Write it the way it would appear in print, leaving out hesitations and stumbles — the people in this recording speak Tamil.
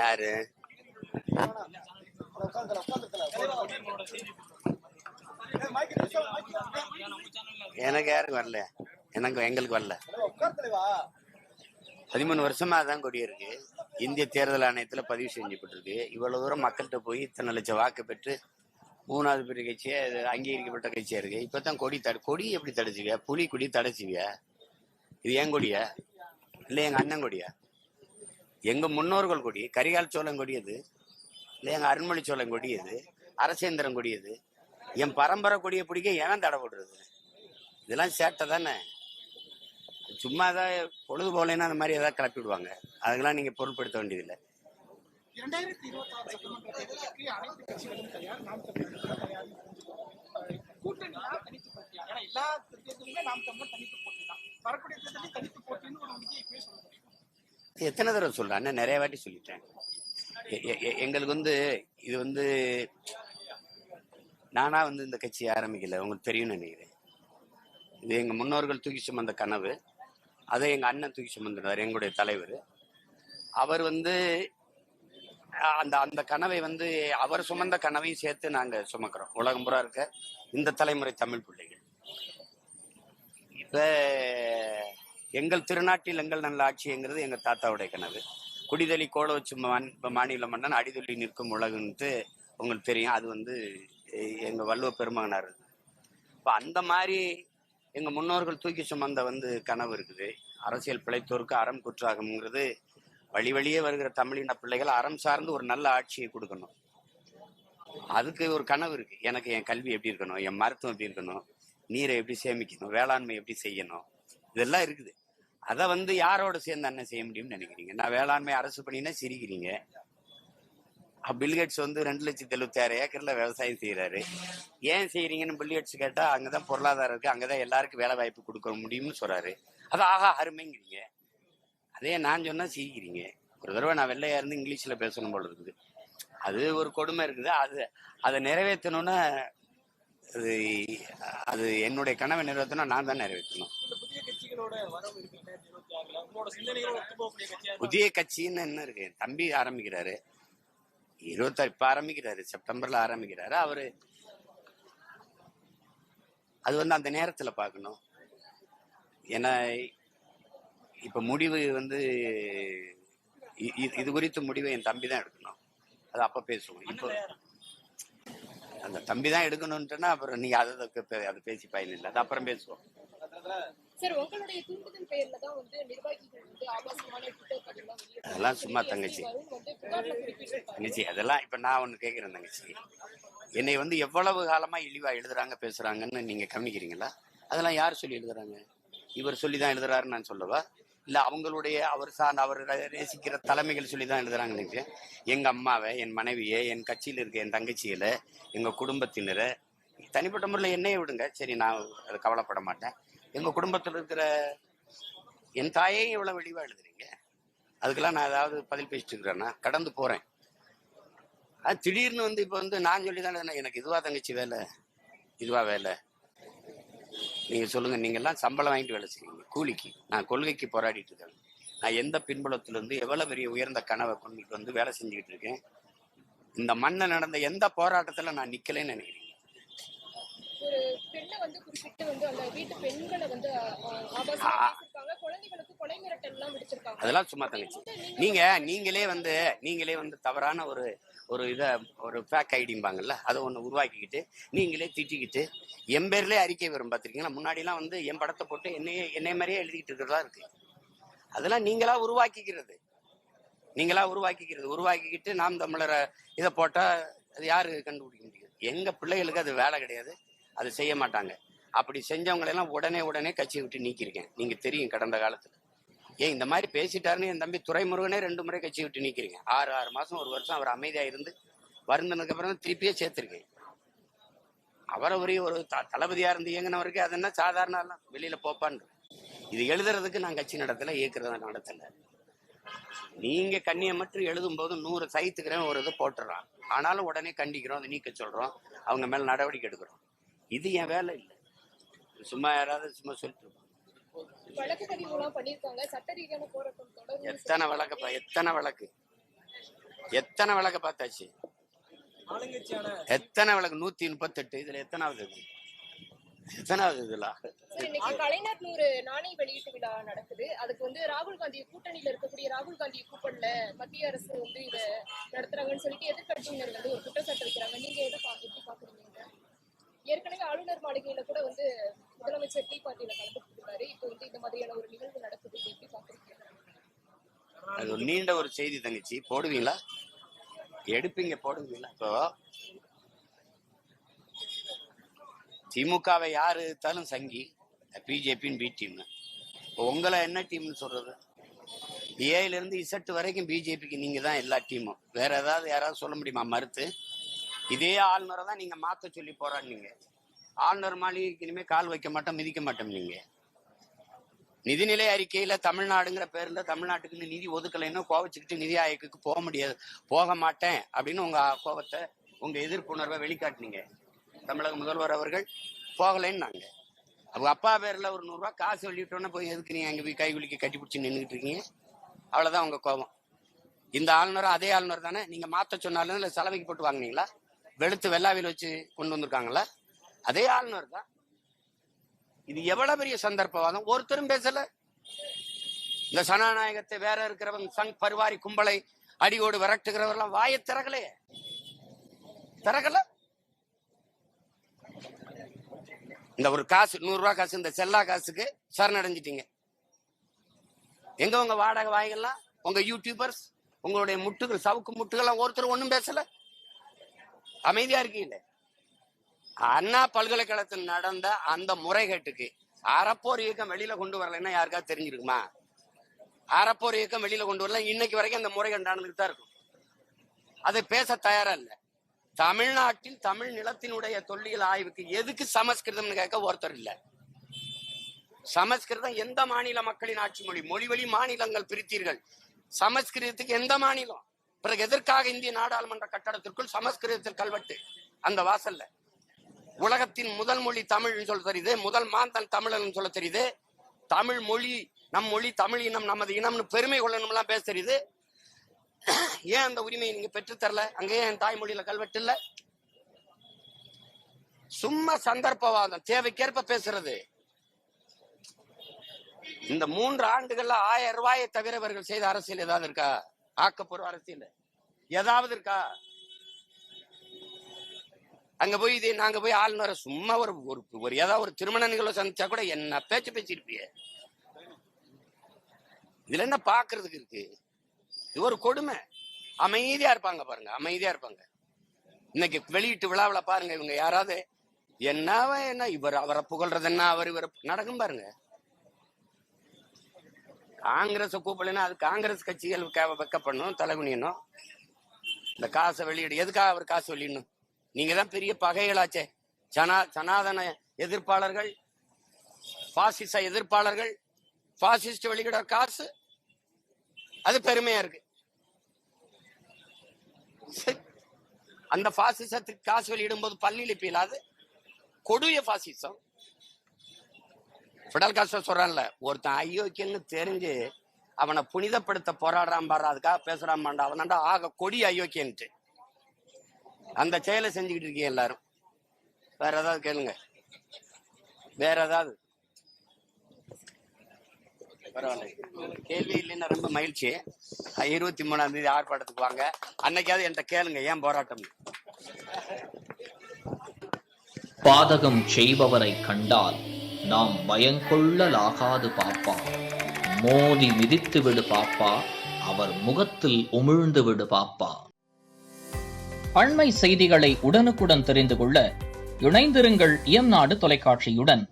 யாரு? எனக்கு யாருக்கு வரல, எங்களுக்கு வரல. 13 வருஷமா அதான் கொடி இருக்கு. இந்திய தேர்தல் ஆணையத்துல பதிவு செஞ்சப்பட்டிருக்கு. இவ்வளவு தூரம் மக்கள்கிட்ட போய் இத்தனை லட்சம் வாக்கு பெற்று 3வது பெரிய கட்சியா அங்கீகரிக்கப்பட்ட கட்சியா இருக்கு. இப்பதான் கொடி எப்படி தடைச்சுவியா? புலி கொடி தடைச்சுவியா? இது என் கொடியா இல்ல எங்க அண்ணன் கொடியா? எங்க முன்னோர்கள் கொடி, கரிகால் சோழன் கொடி அது இல்ல, எங்க அருண்மொழி சோழன் கொடி அது, அரசேந்திரன் கொடி அது. என் பரம்பரை கொடியை பிடிக்க ஏன் தடை போடுறது? இதெல்லாம் சேட்டை தானே. சும்மா ஏதாவது பொழுது போலேன்னா அந்த மாதிரி ஏதாவது கிளப்பிடுவாங்க. அதெல்லாம் நீங்க பொருட்படுத்த வேண்டியதில்லை. 2026 சட்டமன்ற தேர்தலுக்கு அனைத்து கட்சிகளும் தயார், நாம் தமிழர் தயார். கூட்டணியா தனித்து போட்டியா? ஏன்னா எல்லா தேர்தலுமே நாம் தமிழர் தனித்து போட்டி தான். வரக்கூடிய தேர்தலில் தனித்து போட்டின்னு ஒரு உறுதியை இப்பவே சொல்ல முடியும். எத்தனை தடவை சொல்றேன்? நிறைய வாட்டி சொல்லிட்டேன். எங்களுக்கு இது நானா இந்த கட்சி ஆரம்பிக்கல, உங்களுக்கு தெரியும்னு நினைக்கிறேன். இது எங்க முன்னோர்கள் தூக்கி சுமந்த கனவு. அதை எங்க அண்ணன் தூக்கி சுமந்தார், எங்களுடைய தலைவர். அவர் அந்த அந்த கனவை அவர் சுமந்த கனவையும் சேர்த்து நாங்க சுமக்கிறோம். உலகம் பூரா இருக்க இந்த தலைமுறை தமிழ் பிள்ளைகள். இப்ப எங்கள் திருநாட்டில் எங்கள் நல்ல ஆட்சிங்கிறது எங்க தாத்தாவுடைய கனவு. குடிதலி கோல வச்சு மாநில மன்னன் அடிதொல்லி நிற்கும் உலகுன்ட்டு உங்களுக்கு தெரியும். அது எங்க வள்ளுவ பெருமகனார். இப்ப அந்த மாதிரி எங்க முன்னோர்கள் தூக்கி சுமந்த கனவு இருக்குது. அரசியல் பிழைத்தோருக்கு அறம் குற்றாகும்ங்கிறது. வழி வழியே வருகிற தமிழின பிள்ளைகள் அறம் சார்ந்து ஒரு நல்ல ஆட்சியை கொடுக்கணும். அதுக்கு ஒரு கனவு இருக்கு. எனக்கு என் கல்வி எப்படி இருக்கணும், என் மருத்துவம் எப்படி இருக்கணும், நீரை எப்படி சேமிக்கணும், வேளாண்மை எப்படி செய்யணும், இதெல்லாம் இருக்குது. அதை யாரோட சேர்ந்து அண்ணன் செய்ய முடியும்னு நினைக்கிறீங்க? நான் வேளாண்மை அரசு பண்ணினா சிரிக்கிறீங்க. பில்கேட்ஸ் 2,76,000 ஏக்கர்ல விவசாயம் செய்யறாரு. ஏன் செய்யறீங்கன்னு பில்கேட்ஸ் கேட்டா, அங்கதான் பொருளாதாரம் இருக்கு, அங்கதான் எல்லாருக்கும் வேலை வாய்ப்பு கொடுக்க முடியும்னு சொல்றாரு. அது ஆகா அருமைங்கிறீங்க. அதே நான் சொன்னா சிரிக்கிறீங்க. ஒரு தடவை நான் வெள்ளையா இருந்து இங்கிலீஷ்ல பேசணும் போல இருக்குது. அது ஒரு கொடுமை இருக்குது. அதை நிறைவேற்றணும்னா அது என்னுடைய கனவை நிறைவேற்றணும், நான் தான் நிறைவேற்றணும். புதிய கட்சின்னு என்ன இருக்கு? தம்பி ஆரம்பிக்கிறாரு 26 இப்ப ஆரம்பிக்கிறாரு, செப்டம்பர்ல ஆரம்பிக்கிறாரு. அவரு அது அந்த நேரத்துல பாக்கணும். ஏன்னா இப்ப முடிவு இது குறித்த முடிவை என் தம்பி தான் எடுக்கணும். அது அப்ப பேசுவோம். இப்போ அந்த தம்பி தான் எடுக்கணும்னா அப்புறம் நீங்க அதை பேசி பயன் இல்லை. அது அப்புறம் பேசுவோம். அதெல்லாம் சும்மா தங்கச்சி. அதெல்லாம் இப்ப நான் ஒண்ணு கேட்கிறேன் தங்கச்சி. என்னை எவ்வளவு காலமா இழிவா எழுதுறாங்க பேசுறாங்கன்னு நீங்க கவனிக்கிறீங்களா? அதெல்லாம் யார் சொல்லி எழுதுறாங்க? இவர் சொல்லிதான் எழுதுறாருன்னு நான் சொல்லவா? இல்ல அவர் நேசிக்கிற தலைமைகள் சொல்லிதான் எழுதுறாங்கன்னு நினைக்கிறேன். எங்க அம்மாவை, என் மனைவியை, என் கட்சியில இருக்க என் தங்கச்சிகளை, எங்க குடும்பத்தினரை, தனிப்பட்ட முறையில் என்னையே விடுங்க, சரி, நான் அதை கவலைப்பட மாட்டேன். எங்க குடும்பத்தில் இருக்கிற என் தாயையும் எவ்வளவு வெளிவா எழுதுறீங்க. அதுக்கெல்லாம் நான் ஏதாவது பதில் பேசிட்டு இருக்கிறேன்னா கடந்து போறேன். அது திடீர்னு இப்ப நான் சொல்லிதான் எனக்கு இதுவா தங்கச்சி வேலை, இதுவா வேலை? நீங்க சொல்லுங்க. நீங்க எல்லாம் சம்பளம் வாங்கிட்டு வேலை செய்வீங்க, கூலிக்கு. நான் கொள்கைக்கு போராடிட்டு இருக்கேன். நான் எந்த பின்புலத்திலிருந்து எவ்வளவு பெரிய உயர்ந்த கனவை கொண்டுட்டு வேலை செஞ்சுக்கிட்டு இருக்கேன். இந்த மண்ணை நடந்த எந்த போராட்டத்துல நான் நிக்கலன்னு நினைக்கிறேன். அதெல்லாம் சும்மா தங்கச்சி. நீங்களே தவறான ஒரு ஃபேக் ஐடிம்பாங்கல்ல, அதை ஒன்று உருவாக்கிக்கிட்டு நீங்களே திட்டிக்கிட்டு என் பேர்லேயே அறிக்கை வரும் பார்த்துருக்கீங்களா? முன்னாடி எல்லாம் என் படத்தை போட்டு என்னைய மாதிரியே எழுதிக்கிட்டு இருக்கிறதா இருக்கு. அதெல்லாம் நீங்களா உருவாக்கிக்கிட்டு நாம் தமிழரை இதை போட்டா அது யாரு கண்டுபிடிக்க முடியும்? எங்க பிள்ளைகளுக்கு அது வேலை கிடையாது, அது செய்ய மாட்டாங்க. அப்படி செஞ்சவங்களெல்லாம் உடனே கட்சியை விட்டு நீக்கிருக்கேன். நீங்க தெரியும் கடந்த காலத்துல. ஏன் இந்த மாதிரி பேசிட்டாருன்னு என் தம்பி துரைமுருகனே 2 முறை கட்சியை விட்டு நீக்கிறீங்க. 6 மாசம் 1 வருஷம் அவர் அமைதியா இருந்து வருந்ததுக்கு அப்புறம் தான் திருப்பியே சேர்த்திருக்கேன். அவரை ஒரு தளபதியா இருந்து இயங்கினவருக்கு அது என்ன சாதாரண வெளியில போப்பான்னு. இது எழுதுறதுக்கு நான் கட்சி நடத்தல, இயக்குறத நடத்தல. நீங்க கண்ணியமற்று எழுதும் போது 100 சைத்துக்கிறேன் ஒரு இது போட்டுறான். ஆனாலும் உடனே கண்டிக்கிறோம், அதை நீக்க சொல்றோம், அவங்க மேல நடவடிக்கை எடுக்கிறோம். இது என் வேலை இல்லை. சும்மா யாராவது சும்மா சொல்லிட்டு வழக்கு பதிவுலாம் பண்ணிருக்காங்க. சட்ட ரீதியான போராட்டம் தொடரும். எத்தனை வழக்கு பார்த்தாச்சு? எத்தனை வழக்கு? 138. இதுல எத்தனாவது இதுல? இன்னைக்கு கலைஞர் 100 நாணய வெளியீட்டு விழா நடக்குது. அதுக்கு வந்து ராகுல் காந்தி கூட்டணியில இருக்கக்கூடிய ராகுல் காந்தி கூப்பிடல, மத்திய அரசு வந்து இதை நடத்துறாங்கன்னு சொல்லிட்டு எதிர்கட்சியினர் வந்து ஒரு குற்றச்சாட்டு வைக்கிறாங்க. நீங்க எப்படி பாக்குறீங்க? ஏற்கனவே ஆளுநர் மாளிகையில கூட வந்து முதலமைச்சர் டீ பார்ட்டியில கலந்துருக்காரு. இப்போ வந்து இந்த மாதிரியான ஒரு நிகழ்வு நடக்குது, எப்படி பாக்குறீங்க? அது ஒரு நீண்ட ஒரு செய்தி தங்கச்சி. போடுவீங்களா? எடுப்பீங்க, போடுவீங்களா? இப்போ திமுகவை யாரு எடுத்தாலும் சங்கி, பிஜேபின்னு பி டீம். இப்போ உங்களை என்ன டீம்னு சொல்றது? ஏல இருந்து இசட்டு வரைக்கும் பிஜேபிக்கு நீங்க தான் எல்லா டீமும். வேற ஏதாவது யாராவது சொல்ல முடியுமா மறுத்து? இதே ஆளுநரை தான் நீங்க மாத்த சொல்லி போராடினீங்க. ஆளுநர் மாளிகைக்கு இனிமே கால் வைக்க மாட்டோம், மிதிக்க மாட்டோம். நீங்க நிதிநிலை அறிக்கையில தமிழ்நாடுங்கிற பேர்ல தமிழ்நாட்டுக்கு நிதி ஒதுக்கலைன்னா கோவச்சுக்கிட்டு நிதி ஆயோக்கு போக மாட்டேன் அப்படின்னு உங்க கோபத்தை, உங்க எதிர்ப்புணர்வை வெளிக்காட்டினீங்க. தமிழக முதல்வர் அவர்கள் போகலைன்னாங்க. அவங்க அப்பா பேர்ல ஒரு 100 ரூபாய் காசு வெளியிட்டோன்னா போய் எதுக்கு நீங்க அங்க போய் கைகுலிக்கு கட்டி பிடிச்சி நின்றுட்டு இருக்கீங்க? அவ்வளவுதான் உங்க கோபம். இந்த ஆளுநரும் அதே ஆளுநர் தானே. நீங்க மாத்த சொன்னாலும் இல்ல செலவைக்கு போட்டு வாங்கினீங்களா? வெளுத்து வெள்ளாவில வச்சு கொண்டு வந்திருக்காங்களா? அதே ஆளுநர் தான். இது எவ்வளவு பெரிய சந்தர்ப்பவாதம். ஒருத்தரும் பேசல. இந்த சனாநாயகத்தை வேற இருக்கிறவங்க சங் பரிவாரி கும்பலை அடியோடு விரட்டுகிறவரெல்லாம் வாயை திறக்கலையே, திறக்கல. இந்த ஒரு காசு 100 ரூபாய் காசு, இந்த செல்லா காசுக்கு சரணடைஞ்சிட்டீங்க. எங்க உங்க வாடகை வாய்கள்லாம், உங்க யூடியூபர்ஸ், உங்களுடைய முட்டுகள், சவுக்கு முட்டுகள் ஒருத்தர் ஒண்ணும் பேசல, அமைதியா இருக்கீங்க. அண்ணா பல்கலைக்கழகத்தில் நடந்த அந்த முறைகேட்டுக்கு அறப்போர் இயக்கம் வெளியில கொண்டு வரலைன்னா யாருக்காவது தெரிஞ்சிருக்குமா? அறப்போர் இயக்கம் வெளியில கொண்டு வரல, இன்னைக்கு வரைக்கும் அந்த முறைகேடு நடந்துட்டு தான் இருக்கும். அதை பேச தயாரா இல்ல. தமிழ்நாட்டில் தமிழ் நிலத்தினுடைய தொல்லியல் ஆய்வுக்கு எதுக்கு சமஸ்கிருதம்னு கேட்க ஒருத்தர் இல்ல. சமஸ்கிருதம் எந்த மாநில மக்களின் ஆட்சி மொழி? மொழிவழி மாநிலங்கள் பிரித்தீர்கள். சமஸ்கிருதத்துக்கு எந்த மாநிலம்? பிறகு எதற்காக இந்திய நாடாளுமன்ற கட்டடத்திற்குள் சமஸ்கிருதத்தில் கல்வெட்டு அந்த வாசல்ல? உலகத்தின் முதல் மொழி தமிழ்னு சொல்ல தெரியுது, முதல் மாந்தன் தமிழன் சொல்ல தெரியுது, தமிழ் மொழி நம் மொழி, தமிழ் இனம் நமது இனம்னு பெருமை கொள்ளணும்லாம் பேச தெரியுது. ஏன் அந்த உரிமையை நீங்க பெற்று தரல? அங்கேயே என் தாய்மொழியில கல்வெட்டு இல்ல. சும்மா சந்தர்ப்பவாதம், தேவைக்கேற்ப பேசுறது. இந்த 3 ஆண்டுகள்ல 1000 ரூபாயை தவிர இவர்கள் செய்த அரசியல் ஏதாவது இருக்கா? ஆக்கப்பூர்வ அரசியல் ஏதாவது இருக்கா? அங்க போய் இது நாங்க போய் ஆளுநரை சும்மா ஒரு ஏதாவது ஒரு திருமண நிகழ்வு சந்திச்சா கூட என்ன பேச்சு பேசிருப்பிய. இதுல என்ன பாக்குறதுக்கு இருக்கு? இது ஒரு கொடுமை. அமைதியா இருப்பாங்க பாருங்க, அமைதியா இருப்பாங்க. இன்னைக்கு வெளியீட்டு விழாவில் பாருங்க, இவங்க யாராவது என்ன இவர் அவரை புகழ்றது என்ன, அவர் இவர் நடக்கும் பாருங்க. காங்கிரஸ் கூப்பிடலன்னா அது காங்கிரஸ் கட்சிகள் வெக்கப்படணும், தலைகுனியணும். இந்த காசை வெளியிடு, எதுக்காக அவர் காசு வெளியிடணும்? நீங்க தான் பெரிய பகைகளாச்சே. சனாதன எதிர்ப்பாளர்கள், பாசிச எதிர்ப்பாளர்கள், பாசிஸ்ட் வெளியிட காசு, அது பெருமையா இருக்கு. அந்த பாசிசத்துக்கு காசு வெளியிடும் போது பள்ளியில பீலாது கொடிய பாசிசம். பிடல் காஸ்ட்ரோ சொல்றான்ல, ஒருத்தன் அயோக்கியன்னு தெரிஞ்சு அவனை புனிதப்படுத்த போராடுறான் பாரு, அதுக்காக பேசுறான் பாண்டா, அவனாண்டா ஆக கொடி அயோக்கியன்ட்டு. அந்த செயலை செஞ்சுக்கிட்டு இருக்கீங்க எல்லாரும். வேற ஏதாவது கேளுங்க, வேற ஏதாவது. பரவாயில்ல, கேள்வி இல்லைன்னா ரொம்ப மகிழ்ச்சி. 23ஆம் தேதி ஆர்ப்பாட்டத்துக்கு வாங்க. அன்னைக்காவது என்கிட்ட கேளுங்க ஏன் போராட்டம். பாதகம் செய்பவரை கண்டால் நாம் பயங்கொள்ளலாகாது பாப்பா, மோதி மிதித்து விடு பாப்பா, அவர் முகத்தில் உமிழ்ந்து விடு பாப்பா. அண்மை செய்திகளை உடனுக்குடன் தெரிந்து கொள்ள இணைந்திருங்கள் இயம்நாடு தொலைக்காட்சியுடன்.